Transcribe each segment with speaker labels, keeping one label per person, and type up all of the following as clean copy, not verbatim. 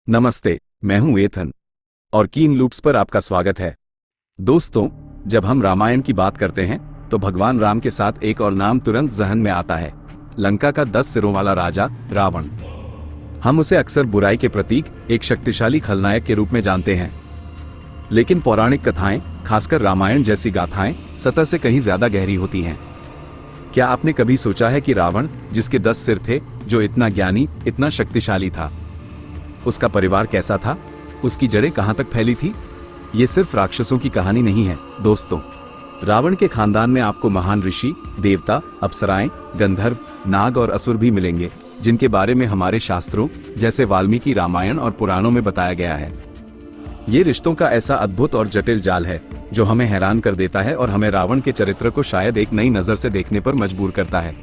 Speaker 1: नमस्ते, मैं हूं एथन और कीन लूप्स पर आपका स्वागत है। दोस्तों, जब हम रामायण की बात करते हैं तो भगवान राम के साथ एक और नाम तुरंत जहन में आता है, लंका का 10 सिरों वाला राजा रावण। हम उसे अक्सर बुराई के प्रतीक, एक शक्तिशाली खलनायक के रूप में जानते हैं। लेकिन पौराणिक कथाएं, खासकर रामायण जैसी गाथाएं, सतह से कहीं ज्यादा गहरी होती हैं। क्या आपने कभी सोचा है कि रावण, जिसके 10 सिर थे, जो इतना ज्ञानी, इतना शक्तिशाली था, उसका परिवार कैसा था? उसकी जड़ें कहां तक फैली थी? ये सिर्फ राक्षसों की कहानी नहीं है दोस्तों। रावण के खानदान में आपको महान ऋषि, देवता, अप्सराएं, गंधर्व, नाग और असुर भी मिलेंगे, जिनके बारे में हमारे शास्त्रों जैसे वाल्मीकि रामायण और पुराणों में बताया गया है। ये रिश्तों का ऐसा अद्भुत और जटिल जाल है जो हमें हैरान कर देता है और हमें रावण के चरित्र को शायद एक नई नजर से देखने पर मजबूर करता है।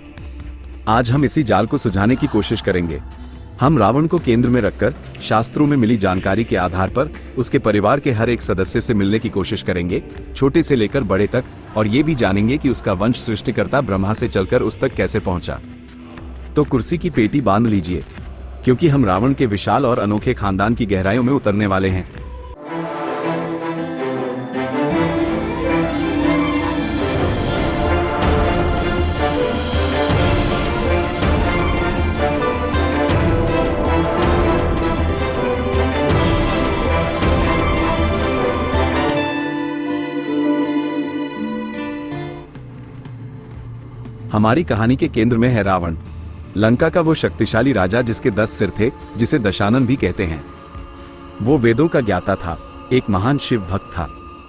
Speaker 1: आज हम इसी जाल को सुलझाने की कोशिश करेंगे। हम रावण को केंद्र में रखकर शास्त्रों में मिली जानकारी के आधार पर उसके परिवार के हर एक सदस्य से मिलने की कोशिश करेंगे, छोटे से लेकर बड़े तक, और ये भी जानेंगे कि उसका वंश सृष्टिकर्ता ब्रह्मा से चलकर उस तक कैसे पहुंचा। तो कुर्सी की पेटी बांध लीजिए, क्योंकि हम रावण के विशाल और अनोखे खानदान की गहराइयों में उतरने वाले हैं। हमारी कहानी के केंद्र में है रावण, लंका का वो शक्तिशाली राजा जिसके 10 सिर थे, जिसे दशानन भी कहते हैं। वो वेदों का ज्ञाता था, एक महान शिव भक्त था,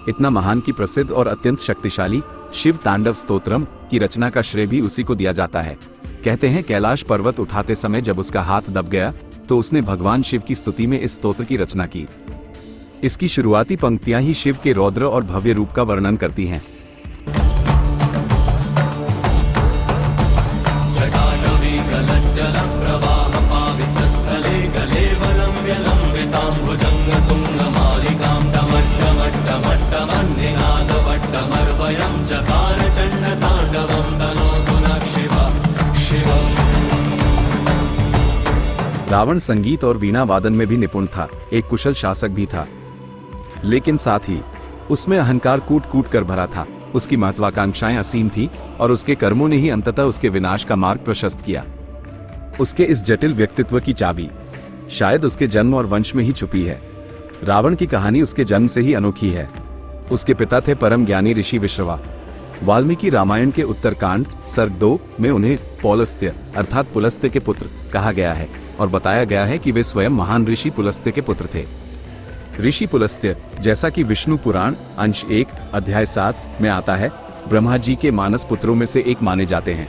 Speaker 1: इतना महान कि प्रसिद्ध और अत्यंत शक्तिशाली शिव तांडव स्तोत्रम की रचना का श्रेय भी उसी को दिया जाता है। कहते हैं कैलाश पर्वत उठाते समय जब उसका हाथ दब गया तो उसने भगवान शिव की स्तुति में इस स्तोत्र की रचना की। इसकी शुरुआती पंक्तियां ही शिव के रौद्र और भव्य रूप का वर्णन करती हैं। रावण संगीत और वीणा वादन में भी निपुण था, एक कुशल शासक भी था, लेकिन साथ ही उसमें अहंकार कूट कूट कर भरा था। उसकी महत्वाकांक्षाएं असीम थी और उसके कर्मों ने ही अंततः उसके विनाश का मार्ग प्रशस्त किया। उसके इस जटिल व्यक्तित्व की चाबी शायद उसके जन्म और वंश में ही छुपी है। रावण की कहानी उसके जन्म से ही अनोखी है। उसके पिता थे परम ज्ञानी ऋषि विश्रवा। वाल्मीकि रामायण के उत्तरकांड सर्ग 2 में उन्हें पौलस्त्य अर्थात पुलस्त्य के पुत्र कहा गया है और बताया गया है कि वे स्वयं महान ऋषि पुलस्त्य के पुत्र थे। ऋषि पुलस्त्य, जैसा कि विष्णु पुराण अंश 1 अध्याय 7 में आता है, ब्रह्मा जी के मानस पुत्रों में से एक माने जाते हैं।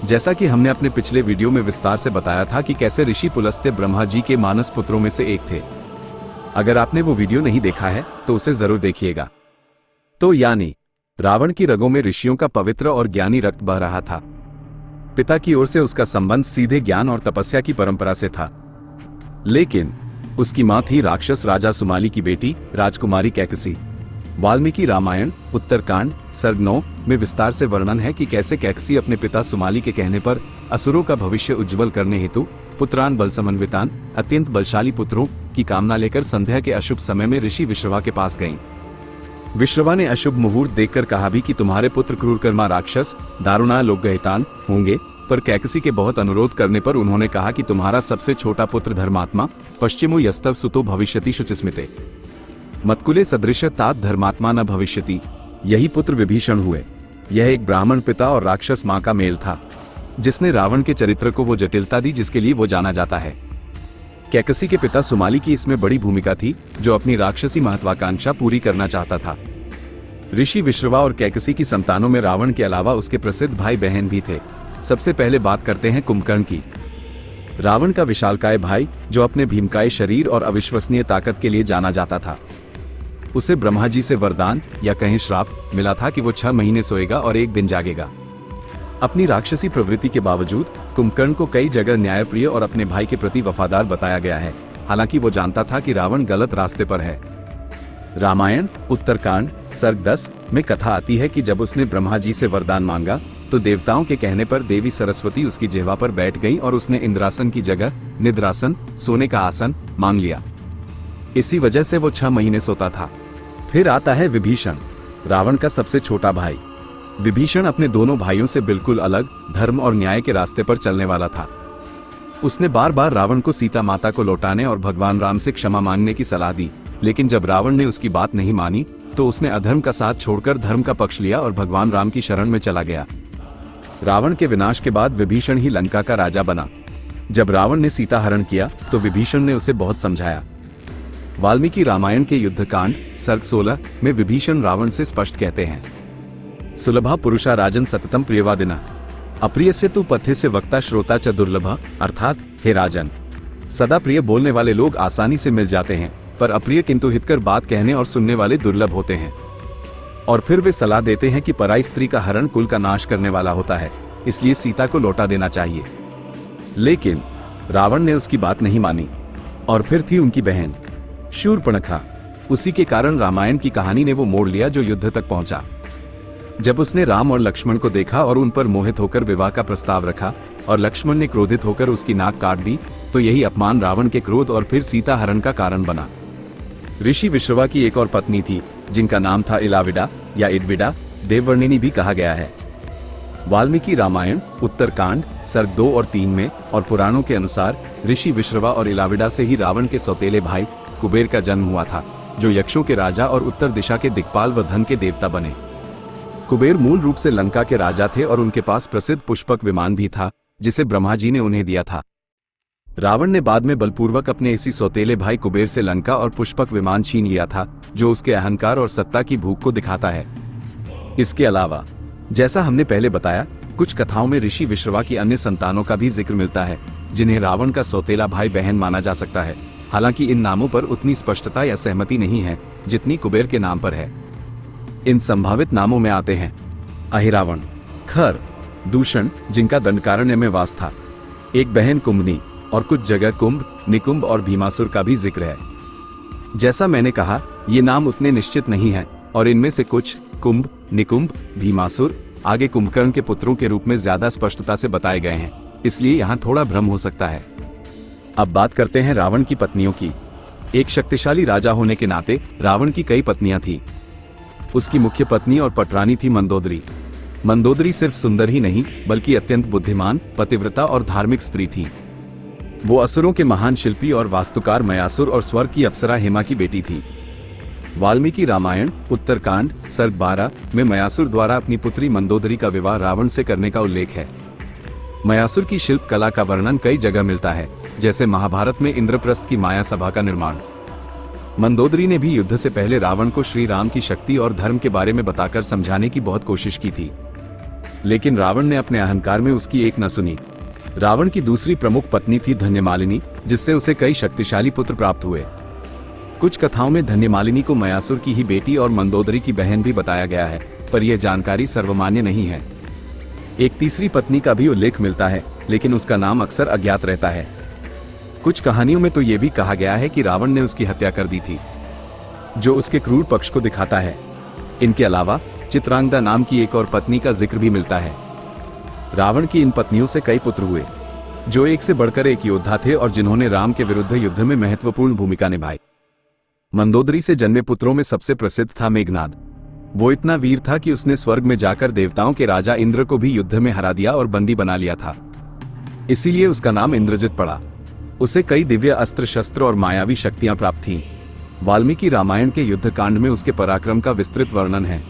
Speaker 1: जैसा कि हमने अपने पिछले वीडियो में विस्तार से बताया था कि कैसे ऋषि पुलस्त्य ब्रह्मा जी के मानस पुत्रों में से एक थे। अगर आपने वो वीडियो नहीं देखा है तो उसे जरूर देखिएगा। तो यानी रावण की रगों में ऋषियों का पवित्र और ज्ञानी रक्त बह रहा था। पिता की ओर से उसका संबंध सीधे ज्ञान और तपस्या की परंपरा से था, लेकिन उसकी मां थी राक्षस राजा सुमाली की बेटी राजकुमारी कैकसी। वाल्मीकि रामायण उत्तरकांड सर्ग 9 में विस्तार से वर्णन है कि कैसे कैकसी अपने पिता सुमाली के कहने पर असुरों का भविष्य उज्जवल करने हेतु पुत्रान बल समन्वितान अत्यंत बलशाली पुत्रों की कामना लेकर संध्या के अशुभ समय में ऋषि विश्रवा के पास गईं। विश्रवा ने अशुभ मुहूर्त देखकर कहा भी कि तुम्हारे पुत्र क्रूरकर्मा राक्षस दारुणा लोकगहितान होंगे, पर कैकसी के बहुत अनुरोध करने पर उन्होंने कहा कि तुम्हारा सबसे छोटा पुत्र धर्मात्मा पश्चिमो यस्तव सुतो भविष्यति शुचिस्मिते मतकुले सदृश तात धर्मात्मा न भविष्यति। यही पुत्र विभीषण हुए। यह एक ब्राह्मण पिता और राक्षस मां का मेल था, जिसने रावण के चरित्र को वो जटिलता दी जिसके लिए वो जाना जाता है। कैकसी के पिता सुमाली की इसमें बड़ी भूमिका थी, जो अपनी राक्षसी महत्वाकांक्षा पूरी करना चाहता था। ऋषि विश्रवा और कैकसी की संतानों में रावण के अलावा उसके प्रसिद्ध भाई बहन भी थे। सबसे पहले बात करते हैं कुंभकर्ण की। रावण का विशालकाय भाई, जो अपने भीमकाय शरीर और अविश्वसनीय ताकत के लिए जाना जाता था। उसे ब्रह्मा जी से वरदान या कहीं श्राप मिला था कि वो 6 महीने सोएगा और 1 दिन जागेगा। अपनी राक्षसी प्रवृत्ति के बावजूद कुंभकर्ण को कई जगह न्यायप्रिय और अपने भाई के प्रति वफादार बताया गया है, हालांकि वो जानता था कि रावण गलत रास्ते पर है। रामायण उत्तरकांड सर्ग 10 में कथा आती है कि जब उसने ब्रह्मा जी से वरदान मांगा तो देवताओं के कहने पर देवी सरस्वती उसकी जिह्वा पर बैठ गई और उसने इंद्रासन की जगह निद्रासन, सोने का आसन, मांग लिया। इसी वजह से वो 6 महीने सोता था। फिर आता है विभीषण, रावण का सबसे छोटा भाई। विभीषण अपने दोनों भाइयों से बिल्कुल अलग, धर्म और न्याय के रास्ते पर चलने वाला था। उसने बार बार रावण को सीता माता को लौटाने और भगवान राम से क्षमा मांगने की सलाह दी, लेकिन जब रावण ने उसकी बात नहीं मानी तो उसने अधर्म का साथ छोड़कर धर्म का पक्ष लिया और भगवान राम की शरण में चला गया। रावण के विनाश के बाद विभीषण ही लंका का राजा बना। जब रावण ने सीता हरण किया तो विभीषण ने उसे बहुत समझाया। वाल्मीकि रामायण के युद्धकांड सर्ग 16 में विभीषण रावण से स्पष्ट कहते हैं, सुलभा पुरुषा राजन सततम प्रियवादिना अप्रिय से तू पथे से वक्ता श्रोता च दुर्लभ। अर्थात हे राजन, सदा प्रिय बोलने वाले लोग आसानी से मिल जाते हैं, पर अप्रिय किंतु हितकर बात कहने और सुनने वाले दुर्लभ होते हैं। और फिर वे सलाह देते हैं कि पराई स्त्री का हरण कुल का नाश करने वाला होता है, इसलिए सीता को लौटा देना चाहिए। लेकिन रावण ने उसकी बात नहीं मानी। और फिर थी उनकी बहन शूर्पणखा। उसी के कारण रामायण की कहानी ने वो मोड़ लिया जो युद्ध तक पहुंचा। जब उसने राम और लक्ष्मण को देखा और उन पर मोहित होकर विवाह का प्रस्ताव रखा और लक्ष्मण ने क्रोधित होकर उसकी नाक काट दी, तो यही अपमान रावण के क्रोध और फिर सीता हरण का कारण बना। ऋषि विश्रवा की एक और पत्नी थी जिनका नाम था इलाविडा या इडविडा, देववर्णिनी भी कहा गया है। वाल्मीकि रामायण उत्तरकांड सर्ग 2 और 3 में और पुराणों के अनुसार ऋषि विश्रवा और इलाविडा से ही रावण के सौतेले भाई कुबेर का जन्म हुआ था, जो यक्षों के राजा और उत्तर दिशा के दिक्पाल व धन के देवता बने। कुबेर मूल रूप से लंका के राजा थे और उनके पास प्रसिद्ध पुष्पक विमान भी था, जिसे ब्रह्मा जी ने उन्हें दिया था। रावण ने बाद में बलपूर्वक अपने इसी सौतेले भाई कुबेर से लंका और पुष्पक विमान छीन लिया था, जो उसके अहंकार और सत्ता की भूख को दिखाता है। इसके अलावा जैसा हमने पहले बताया, कुछ कथाओं में ऋषि विश्रवा की अन्य संतानों का भी जिक्र मिलता है, जिन्हें रावण का सौतेला भाई बहन माना जा सकता है। हालांकि इन नामों पर उतनी स्पष्टता या सहमति नहीं है जितनी कुबेर के नाम पर है। इन संभावित नामों में आते हैं अहिरावण, खर, दूषण जिनका दंडकारण्य में वास था, एक बहन कुंभनी, और कुछ जगह कुंभ, निकुंभ और भीमासुर का भी जिक्र है। जैसा मैंने कहा, ये नाम उतने निश्चित नहीं हैं और इनमें से कुछ कुंभ, निकुंभ, भीमासुर आगे कुंभकर्ण के पुत्रों के रूप में ज्यादा स्पष्टता से बताए गए हैं, इसलिए यहाँ थोड़ा भ्रम हो सकता है। अब बात करते हैं रावण की पत्नियों की। एक शक्तिशाली राजा होने के नाते रावण की कई पत्नियां थीं। उसकी मुख्य पत्नी और पटरानी थी मंदोदरी। मंदोदरी सिर्फ सुंदर ही नहीं बल्कि अत्यंत बुद्धिमान, पतिव्रता और धार्मिक स्त्री थी। वो असुरों के महान शिल्पी और वास्तुकार मयासुर और स्वर्ग की अप्सरा हेमा की बेटी थी। वाल्मीकि रामायण उत्तरकांड सर्ग 12 में मयासुर द्वारा अपनी पुत्री मंदोदरी का विवाह रावण से करने का उल्लेख है। मयासुर की शिल्प कला का वर्णन कई जगह मिलता है, जैसे महाभारत में इंद्रप्रस्थ की माया सभा का निर्माण। मंदोदरी ने भी युद्ध से पहले रावण को श्री राम की शक्ति और धर्म के बारे में बताकर समझाने की बहुत कोशिश की थी, लेकिन रावण ने अपने अहंकार में उसकी एक न सुनी। रावण की दूसरी प्रमुख पत्नी थी धन्यमालिनी, जिससे उसे कई शक्तिशाली पुत्र प्राप्त हुए। कुछ कथाओं में धन्यमालिनी को मयासुर की ही बेटी और मंदोदरी की बहन भी बताया गया है, पर यह जानकारी सर्वमान्य नहीं है। एक तीसरी पत्नी का भी उल्लेख मिलता है, लेकिन उसका नाम अक्सर अज्ञात रहता है। कुछ कहानियों में तो यह भी कहा गया है कि रावण ने उसकी हत्या कर दी थी, जो उसके क्रूर पक्ष को दिखाता है। इनके अलावा चित्रांगदा नाम की एक और पत्नी का जिक्र भी मिलता है। रावण की इन पत्नियों से कई पुत्र हुए, जो एक से बढ़कर एक योद्धा थे और जिन्होंने राम के विरुद्ध युद्ध में महत्वपूर्ण भूमिका निभाई। मंदोदरी से जन्मे पुत्रों में सबसे प्रसिद्ध था मेघनाद। वो इतना वीर था कि उसने स्वर्ग में जाकर देवताओं के राजा इंद्र को भी युद्ध में हरा दिया और बंदी बना लिया था, इसीलिए उसका नाम इंद्रजित पड़ा। उसे कई दिव्य अस्त्र शस्त्र और मायावी शक्तियां प्राप्त थीं। वाल्मीकि रामायण के युद्धकांड में उसके पराक्रम का विस्तृत वर्णन है।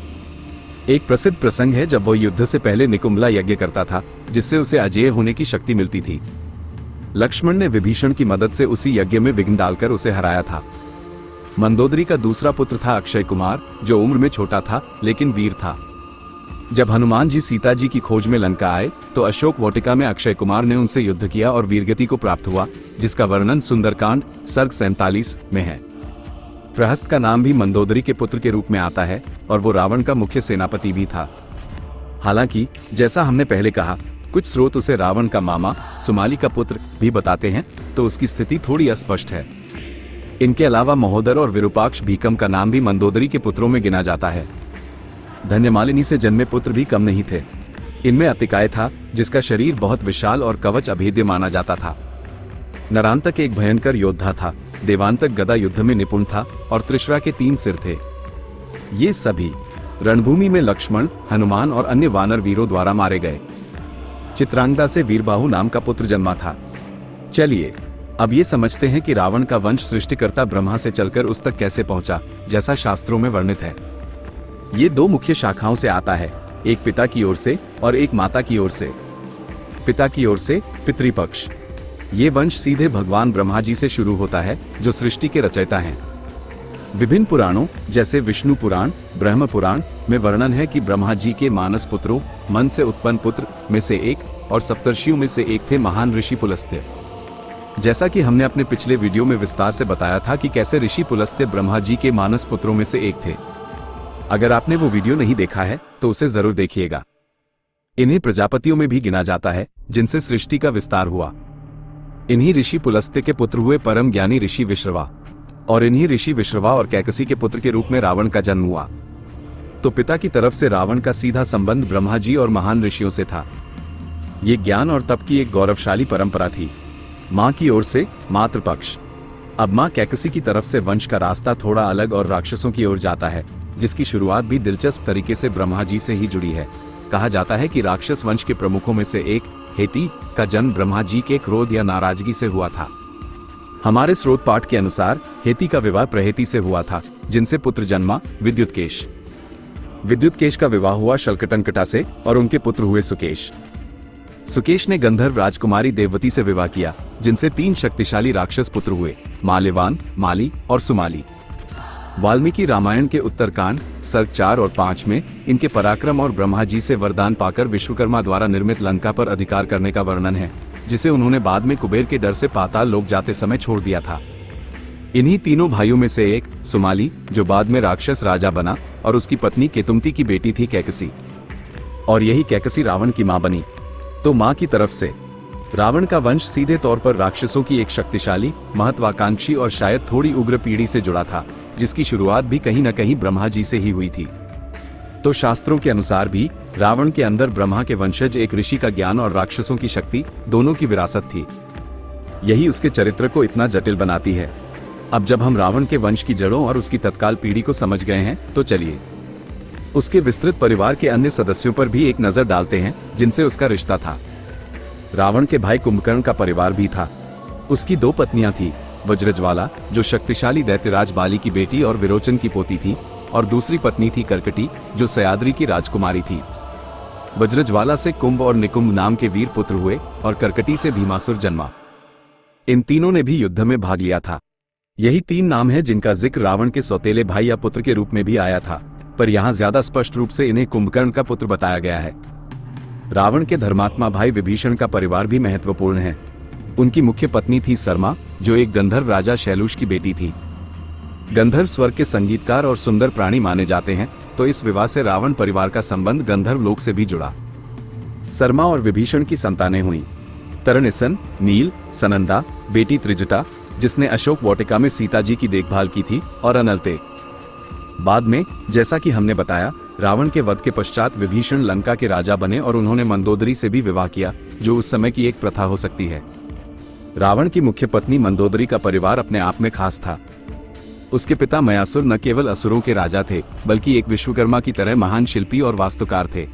Speaker 1: एक प्रसिद्ध प्रसंग है जब वो युद्ध से पहले निकुंभला यज्ञ करता था, जिससे उसे अजेय होने की शक्ति मिलती थी। लक्ष्मण ने विभीषण की मदद से उसी यज्ञ में विघ्न डालकर उसे हराया था। मंदोदरी का दूसरा पुत्र था अक्षय कुमार, जो उम्र में छोटा था लेकिन वीर था। जब हनुमान जी सीता जी की खोज में लंका आए तो अशोक वाटिका में अक्षय कुमार ने उनसे युद्ध किया और वीरगति को प्राप्त हुआ, जिसका वर्णन सुंदरकांड सर्ग 47 में है। प्रहस्त का नाम भी मंदोदरी के पुत्र के रूप में आता है और वो रावण का मुख्य सेनापति भी था। हालांकि जैसा हमने पहले कहा, कुछ स्रोत उसे रावण का मामा सुमाली का पुत्र भी बताते हैं, तो उसकी स्थिति थोड़ी अस्पष्ट है। इनके अलावा महोदर और विरूपाक्ष भीकम का नाम भी मंदोदरी के पुत्रों में गिना जाता है। धन्यमालिनी से जन्मे पुत्र भी कम नहीं थे। इनमें अतिकाय था, जिसका शरीर बहुत विशाल और कवच अभेद्य माना जाता था। नरांतक एक भयंकर योद्धा था। देवांतक गदा युद्ध में निपुण था और त्रिशरा के 3 सिर थे। ये सभी रणभूमि में लक्ष्मण, हनुमान और अन्य वानर वीरों द्वारा मारे गए। चित्रांगदा से वीरबाहु नाम का पुत्र जन्मा था। चलिए अब ये समझते हैं कि रावण का वंश सृष्टिकर्ता ब्रह्मा से चलकर उस तक कैसे पहुंचा, जैसा शास्त्रों में वर्णित है। ये 2 मुख्य शाखाओं से आता है, एक पिता की ओर से और एक माता की ओर से। पिता की ओर से पितृपक्ष। ये वंश सीधे भगवान ब्रह्मा जी से शुरू होता है, जो सृष्टि के रचयिता हैं। विभिन्न पुराणों जैसे विष्णु पुराण, ब्रह्म पुराण में वर्णन है कि ब्रह्मा जी के मानस पुत्रों, मन से उत्पन्न पुत्र में से एक और सप्तर्षियों में से एक थे महान ऋषि पुलस्त्य। जैसा कि हमने अपने पिछले वीडियो में विस्तार से बताया था कि कैसे ऋषि पुलस्त्य ब्रह्मा जी के मानस पुत्रों में से एक थे। अगर आपने वो वीडियो नहीं देखा है तो उसे जरूर देखिएगा। इन्हें प्रजापतियों में भी गिना जाता है, जिनसे सृष्टि का विस्तार हुआ। इन्हीं ऋषि पुलस्त्य के पुत्र हुए परम ज्ञानी ऋषि विश्रवा, और इन्हीं ऋषि विश्रवा और कैकसी के पुत्र के रूप में रावण का जन्म हुआ। तो पिता की तरफ से रावण का सीधा संबंध ब्रह्मा जी और महान ऋषियों से था। ये ज्ञान और तप की एक गौरवशाली परंपरा थी। मां की ओर से मातृपक्ष। अब मां कैकसी की तरफ से वंश का रास्ता थोड़ा अलग और राक्षसों की ओर जाता है, जिसकी शुरुआत भी दिलचस्प तरीके से ब्रह्मा जी से ही जुड़ी है। कहा जाता है कि राक्षस वंश के प्रमुखों में से एक हेती का जन्म ब्रह्मा जी के क्रोध या नाराजगी से हुआ था। हमारे स्रोत पाठ के अनुसार हेती का विवाह प्रहेती से हुआ था, जिनसे पुत्र जन्मा विद्युतकेश। विद्युतकेश का विवाह हुआ शल्कटंकटा से और उनके पुत्र हुए सुकेश। सुकेश ने गंधर्व राजकुमारी देववती से विवाह किया, जिनसे 3 शक्तिशाली राक्षस पुत्र हुए, माल्यवान, माली और सुमाली। वाल्मीकि रामायण के उत्तरकांड सर्ग 4 और 5 में इनके पराक्रम और ब्रह्मा जी से वरदान पाकर विश्वकर्मा द्वारा निर्मित लंका पर अधिकार करने का वर्णन है, जिसे उन्होंने बाद में कुबेर के डर से पाताल लोक जाते समय छोड़ दिया था। इन्हीं तीनों भाइयों में से एक सुमाली, जो बाद में राक्षस राजा बना, और उसकी पत्नी केतुमती की बेटी थी कैकसी, और यही कैकसी रावण की मां बनी। तो मां की तरफ से रावण का वंश सीधे तौर पर राक्षसों की एक शक्तिशाली, महत्वाकांक्षी और शायद थोड़ी उग्र पीढ़ी से जुड़ा था, जिसकी शुरुआत भी कहीं न कहीं ब्रह्मा जी से ही हुई थी। तो शास्त्रों के अनुसार भी रावण के अंदर ब्रह्मा के वंशज एक ऋषि का ज्ञान और राक्षसों की शक्ति दोनों की विरासत थी। यही उसके चरित्र को इतना जटिल बनाती है। अब जब हम रावण के वंश की जड़ों और उसकी तत्काल पीढ़ी को समझ गए हैं, तो चलिए उसके विस्तृत परिवार के अन्य सदस्यों पर भी एक नजर डालते हैं, जिनसे उसका रिश्ता था। रावण के भाई कुंभकर्ण का परिवार भी था। उसकी 2 पत्नियां थी, वज्रज्वाला, जो शक्तिशाली दैत्यराज बाली की बेटी और विरोचन की पोती थी, और दूसरी पत्नी थी कर्कटी, जो सयाद्री की राजकुमारी थी। वज्रज्वाला से कुंभ और निकुंभ नाम के वीर पुत्र हुए और कर्कटी से भीमासुर जन्मा। इन तीनों ने भी युद्ध में भाग लिया था। यही 3 नाम है जिनका जिक्र रावण के सौतेले भाई या पुत्र के रूप में भी आया था, पर यहाँ ज्यादा स्पष्ट रूप से इन्हें कुंभकर्ण का पुत्र बताया गया है। रावण के धर्मात्मा भाई विभीषण का परिवार भी महत्वपूर्ण है। उनकी मुख्य पत्नी थी सरमा, जो एक गंधर्व राजा शैलूष की बेटी थी। गंधर्व स्वर्ग के संगीतकार और सुंदर प्राणी माने जाते हैं, तो इस विवाह से रावण परिवार का संबंध गंधर्व लोक से भी जुड़ा। सरमा और विभीषण की संतानें हुई तरनिसन, नील, सनंदा, बेटी त्रिजटा, जिसने अशोक वाटिका में सीता जी की देखभाल की थी, और अनलते। बाद में, जैसा कि हमने बताया, रावण के वध के पश्चात विभीषण लंका के राजा बने और उन्होंने मंदोदरी से भी विवाह किया, जो उस समय की एक प्रथा हो सकती है। रावण की मुख्य पत्नी मंदोदरी का परिवार अपने आप में खास था। उसके पिता मयासुर न केवल असुरों के राजा थे, बल्कि एक विश्वकर्मा की तरह महान शिल्पी और वास्तुकार थे।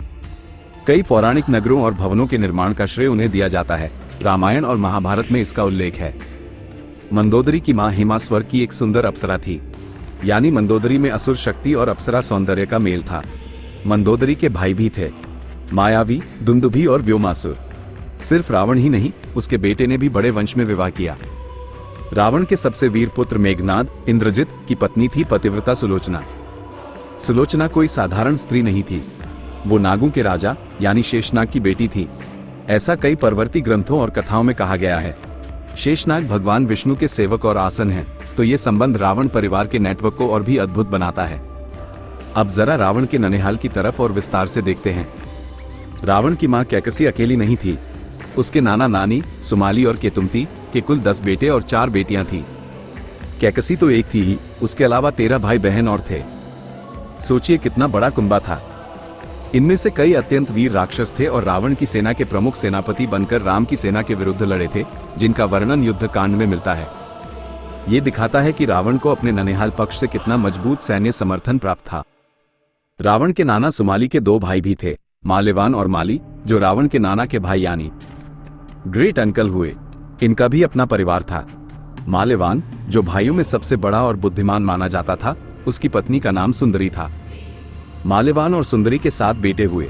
Speaker 1: कई पौराणिक नगरों और भवनों के निर्माण का श्रेय उन्हें दिया जाता है। रामायण और महाभारत में इसका उल्लेख है। मंदोदरी की मां हेमा स्वर्ग की एक सुंदर अप्सरा थी, यानी मंदोदरी में असुर शक्ति और अप्सरा सौंदर्य का मेल था। मंदोदरी के भाई भी थे, मायावी, दुंदुभी और व्योमासुर। सिर्फ रावण ही नहीं, उसके बेटे ने भी बड़े वंश में विवाह किया। रावण के सबसे वीर पुत्र मेघनाद, इंद्रजित की पत्नी थी पतिव्रता सुलोचना। सुलोचना कोई साधारण स्त्री नहीं थी, वो नागों के राजा यानी शेषनाग की बेटी थी। ऐसा कई परवर्ती ग्रंथों और कथाओं में कहा गया है। शेषनाग भगवान विष्णु के सेवक और आसन हैं, तो ये संबंध रावण परिवार के नेटवर्क को और भी अद्भुत बनाता है। अब जरा रावण के ननिहाल की तरफ और विस्तार से देखते हैं। रावण की मां कैकसी अकेली नहीं थी। उसके नाना नानी सुमाली और केतुमती के कुल 10 बेटे और 4 बेटियां थीं। कैकसी तो एक थी ही, उसके अलावा 13 भाई बहन और थे। सोचिए कितना बड़ा कुंबा था। इनमें से कई अत्यंत वीर राक्षस थे और रावण की सेना के प्रमुख सेनापति बनकर राम की सेना के विरुद्ध लड़े थे, जिनका वर्णन युद्ध कांड में मिलता है। ये दिखाता है कि रावण को अपने ननिहाल पक्ष से कितना मजबूत सैन्य समर्थन प्राप्त था। रावण के नाना सुमाली के दो भाई भी थे, माल्यवान और माली, जो रावण के नाना के भाई यानी ग्रेट अंकल हुए। इनका भी अपना परिवार था। माल्यवान, जो भाइयों में सबसे बड़ा और बुद्धिमान माना जाता था, उसकी पत्नी का नाम सुंदरी था। माल्यवान और सुंदरी के 7 बेटे हुए।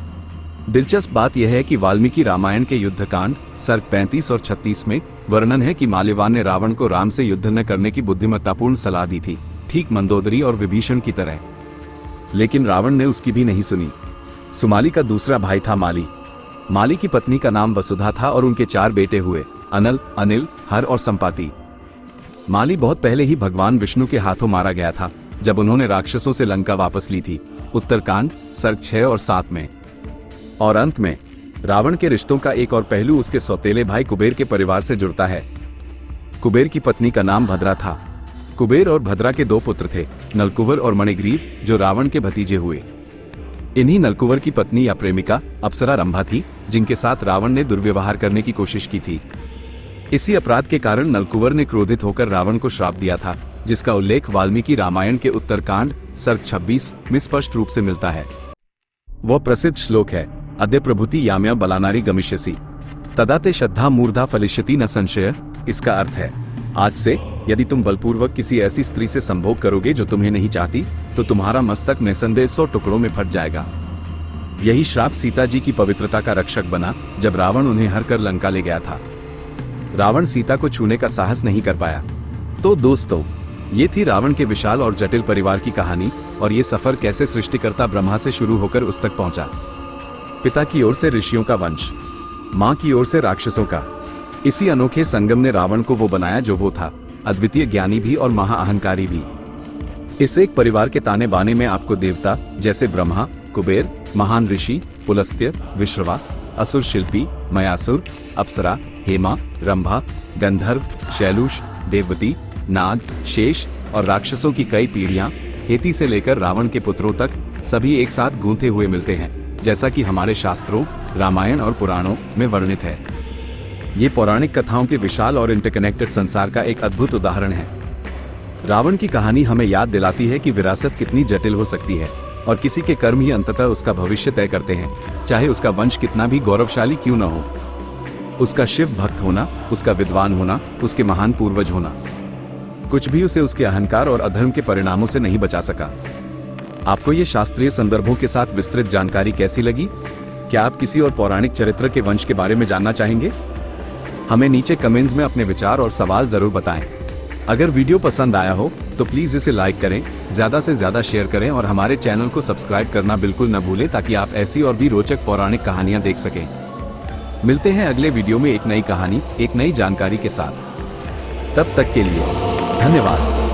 Speaker 1: दिलचस्प बात यह है कि वाल्मीकि रामायण के युद्धकांड सर्ग 35 और 36 में वर्णन है कि माल्यवान ने रावण को राम से युद्ध न करने की बुद्धिमत्तापूर्ण सलाह दी थी, ठीक मंदोदरी और विभीषण की तरह। लेकिन रावण ने उसकी भी नहीं सुनी। सुमाली का दूसरा भाई था माली। माली की पत्नी का नाम वसुधा था और उनके 4 बेटे हुए, अनल, अनिल, हर और संपाति। माली बहुत पहले ही भगवान विष्णु के हाथों मारा गया था, जब उन्होंने राक्षसों से लंका वापस ली थी, उत्तरकांड सर्ग 6 और 7 में। और अंत में रावण के रिश्तों का एक और पहलू उसके सौतेले भाई कुबेर के परिवार से जुड़ता है। कुबेर की पत्नी का नाम भद्रा था। कुबेर और भद्रा के 2 पुत्र थे, नलकुबर और मणिग्रीव, जो रावण के भतीजे हुए। इन्हीं नलकुबर की पत्नी या प्रेमिका अप्सरा रंभा थी, जिनके साथ रावण ने दुर्व्यवहार करने की कोशिश की थी। इसी अपराध के कारण नलकुबर ने क्रोधित होकर रावण को श्राप दिया था, जिसका उल्लेख वाल्मीकि रामायण के उत्तरकांड सर्ग 26 में स्पष्ट रूप से मिलता है। वह प्रसिद्ध श्लोक है, अद्य प्रभुति याम्या बलानारी गमिष्यसि तदा ते श्रद्धा मूर्धा फलिष्यति न संशय। इसका अर्थ है, आज से यदि तुम बलपूर्वक किसी ऐसी स्त्री से संभोग करोगे जो तुम्हें नहीं चाहती, तो तुम्हारा मस्तक निसंदेह 100 टुकड़ों में फट जाएगा। यही श्राप सीता जी की पवित्रता का रक्षक बना, जब रावण उन्हें हर कर लंका ले गया था। रावण सीता को छूने का साहस नहीं कर पाया। तो दोस्तों, ये थी रावण के विशाल और जटिल परिवार की कहानी, और ये सफर कैसे सृष्टिकर्ता ब्रह्मा से शुरू होकर उस तक पहुंचा। पिता की ओर से ऋषियों का वंश, मां की ओर से राक्षसों का। इसी अनोखे संगम ने रावण को वो बनाया जो वो था, अद्वितीय ज्ञानी भी और महाअहंकारी भी। इस एक परिवार के ताने बाने में आपको देवता जैसे ब्रह्मा, कुबेर, महान ऋषि पुलस्त्य, विश्रवा, असुर शिल्पी, मयासुर, अप्सरा, हेमा, रंभा, गंधर्व, शैलूष, देववती, नाग, शेष और राक्षसों की कई पीढ़ियां, हेती से लेकर रावण के पुत्रों तक, सभी एक साथ गूंथे हुए मिलते हैं, जैसा कि हमारे शास्त्रों, रामायण और पुराणों में वर्णित है। ये पौराणिक कथाओं के विशाल और इंटरकनेक्टेड संसार का एक अद्भुत उदाहरण है। रावण की कहानी हमें याद दिलाती है कि विरासत कितनी जटिल हो सकती है, और किसी के कर्म ही अंततः उसका भविष्य तय करते हैं, चाहे उसका वंश कितना भी गौरवशाली क्यों न हो। उसका शिव भक्त होना, उसका विद्वान होना, उसके महान पूर्वज होना, कुछ भी उसे उसके अहंकार और अधर्म के परिणामों से नहीं बचा सका। आपको ये शास्त्रीय संदर्भों के साथ विस्तृत जानकारी कैसी लगी? क्या आप किसी और पौराणिक चरित्र के वंश के बारे में जानना चाहेंगे? हमें नीचे कमेंट्स में अपने विचार और सवाल जरूर बताएं। अगर वीडियो पसंद आया हो तो प्लीज इसे लाइक करें, ज्यादा से ज्यादा शेयर करें और हमारे चैनल को सब्सक्राइब करना बिल्कुल न भूलें, ताकि आप ऐसी और भी रोचक पौराणिक कहानियां देख सकें। मिलते हैं अगले वीडियो में एक नई कहानी, एक नई जानकारी के साथ। तब तक के लिए धन्यवाद।